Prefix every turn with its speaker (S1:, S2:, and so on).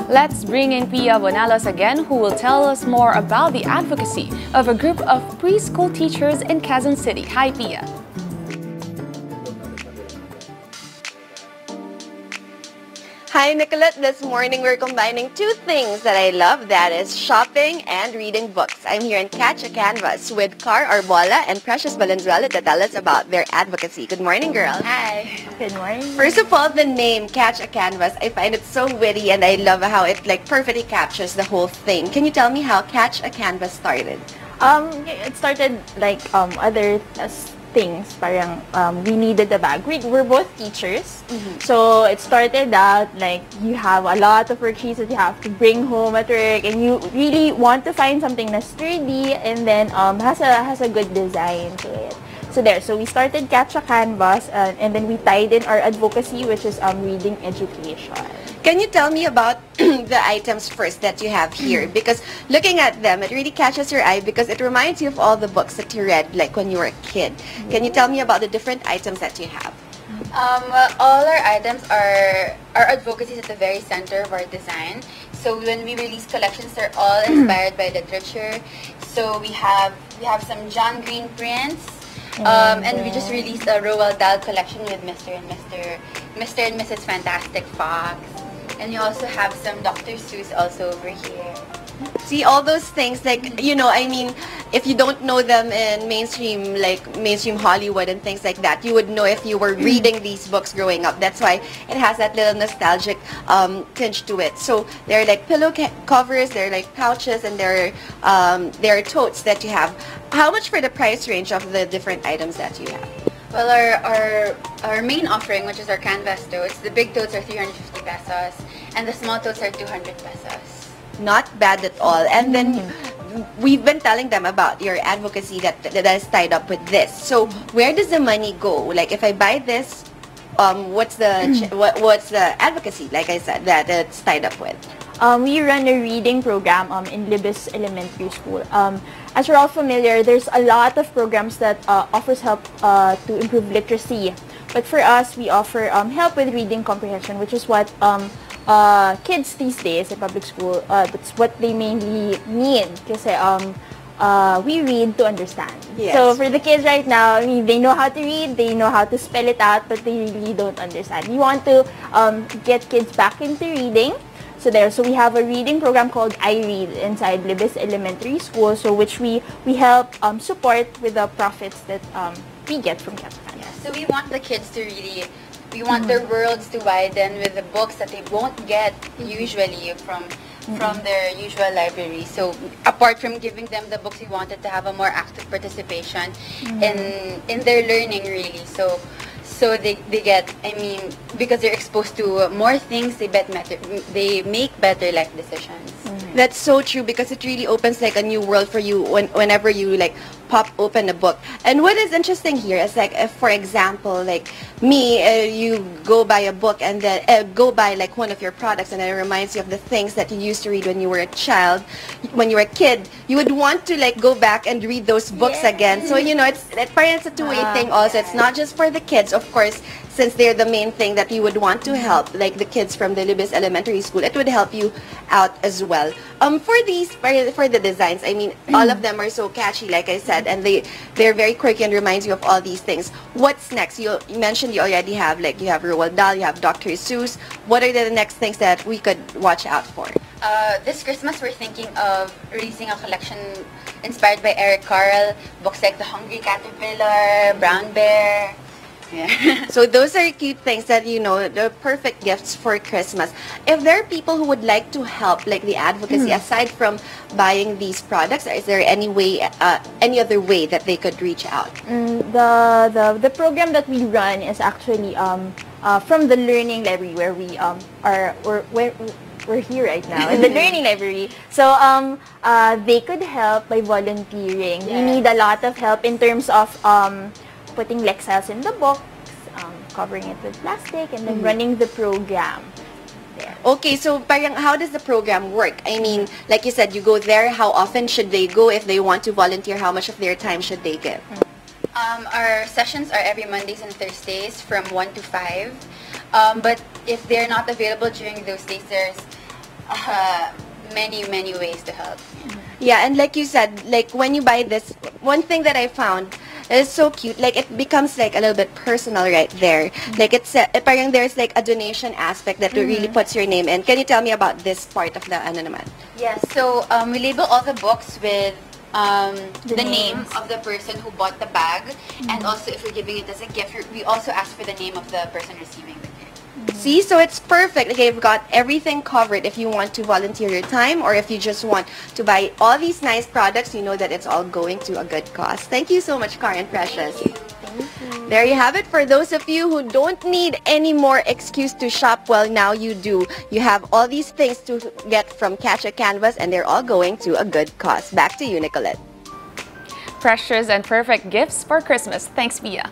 S1: Let's bring in Pia Bonalos again, who will tell us more about the advocacy of a group of preschool teachers in Quezon City. Hi, Pia.
S2: Hi, Nicolette. This morning we're combining two things that I love, that is shopping and reading books. I'm here in Catch a Canvas with Car Arbola and Precious Valenzuela to tell us about their advocacy. Good morning, girls.
S3: Hi. Good morning.
S2: First of all, the name Catch a Canvas, I find it so witty and I love how it perfectly captures the whole thing. Can you tell me how Catch a Canvas started?
S3: It started like other things. Parang we needed a bag. We're both teachers, so it started out like you have a lot of worksheets that you have to bring home at work, and you really want to find something that's sturdy and then has a good design to it. So we started Catch a Canvas, and then we tied in our advocacy, which is reading education.
S2: Can you tell me about the items first that you have here? Because looking at them, it really catches your eye because it reminds you of all the books that you read like when you were a kid. Can you tell me about the different items that you have?
S4: Well, all our items are, our advocacy is at the very center of our design. So when we release collections, they're all inspired by literature. So we have some John Green prints, and we just released a Roald Dahl collection with Mr. and Mrs. Fantastic Fox. And you also have some Dr. Seuss also over here.
S2: See, all those things, like, you know, I mean, if you don't know them in mainstream Hollywood and things like that, you would know if you were reading these books growing up. That's why it has that little nostalgic tinge to it. So they're like pillow covers, they're like pouches, and they're totes that you have. How much for the price range of the different items that you have?
S4: Well, our main offering, which is our canvas totes, the big totes are 350 pesos, and the small totes are 200 pesos.
S2: Not bad at all. And then we've been telling them about your advocacy that is tied up with this. So where does the money go? Like if I buy this, what's the advocacy, like I said, that it's tied up with?
S3: We run a reading program in Libis Elementary School. As we're all familiar, there's a lot of programs that offers help to improve literacy. But for us, we offer help with reading comprehension, which is what kids these days in public school, that's what they mainly need. Kasi we read to understand.
S2: Yes.
S3: So for the kids right now, I mean, they know how to read, they know how to spell it out, but they really don't understand. We want to get kids back into reading. So we have a reading program called I Read inside Libis Elementary School, so which we help support with the profits that we get from Catch a Canvas.
S4: Yeah, so we want the kids to really, we want their worlds to widen with the books that they won't get usually from their usual library. So apart from giving them the books, we wanted to have a more active participation in their learning really. So they get, I mean, because they're exposed to more things, they make better life decisions.
S2: That's so true, because it really opens like a new world for you whenever you like pop open a book. And what is interesting here is like, if for example, like me, you go buy a book and then go buy like one of your products, and it reminds you of the things that you used to read when you were a child, when you were a kid, you would want to like go back and read those books again. So, you know, it's a two-way thing also. It's not just for the kids, of course, since they're the main thing that you would want to help, like the kids from the Libis Elementary School, it would help you out as well. For the designs, I mean, all of them are so catchy, like I said, and they're very quirky and reminds you of all these things. What's next? You mentioned you already have, like, you have Roald Dahl, you have Dr. Seuss. What are the next things that we could watch out for?
S4: This Christmas, we're thinking of releasing a collection inspired by Eric Carle, books like The Hungry Caterpillar, Brown Bear. Yeah.
S2: So those are cute things that, you know, the perfect gifts for Christmas. If there are people who would like to help, like the advocacy, aside from buying these products, is there any way, any other way that they could reach out?
S3: The program that we run is actually from the Learning Library, where we we're here right now in the Learning Library. So they could help by volunteering. We need a lot of help in terms of putting lexicons in the books, covering it with plastic, and then running the program there.
S2: Okay, so parang how does the program work? I mean, like you said, you go there. How often should they go? If they want to volunteer, how much of their time should they give?
S4: Our sessions are every Mondays and Thursdays from 1 to 5. But if they're not available during those days, there's many ways to help.
S2: Yeah, and like you said, like when you buy this, one thing that I found is so cute. Like it becomes like a little bit personal right there. Like it's parang there's like a donation aspect that really puts your name in. Can you tell me about this part of the ano naman?
S4: Yes, so we label all the books with the name of the person who bought the bag, and also if you're giving it as a gift, we also ask for the name of the person receiving the gift.
S2: See, so it's perfect. Okay, you've got everything covered. If you want to volunteer your time or if you just want to buy all these nice products, you know that it's all going to a good cause. Thank you so much, Karen Precious. There you have it. For those of you who don't need any more excuse to shop, well, now you do. You have all these things to get from Catch a Canvas, and they're all going to a good cause. Back to you, Nicolette.
S1: Precious and perfect gifts for Christmas. Thanks, Pia.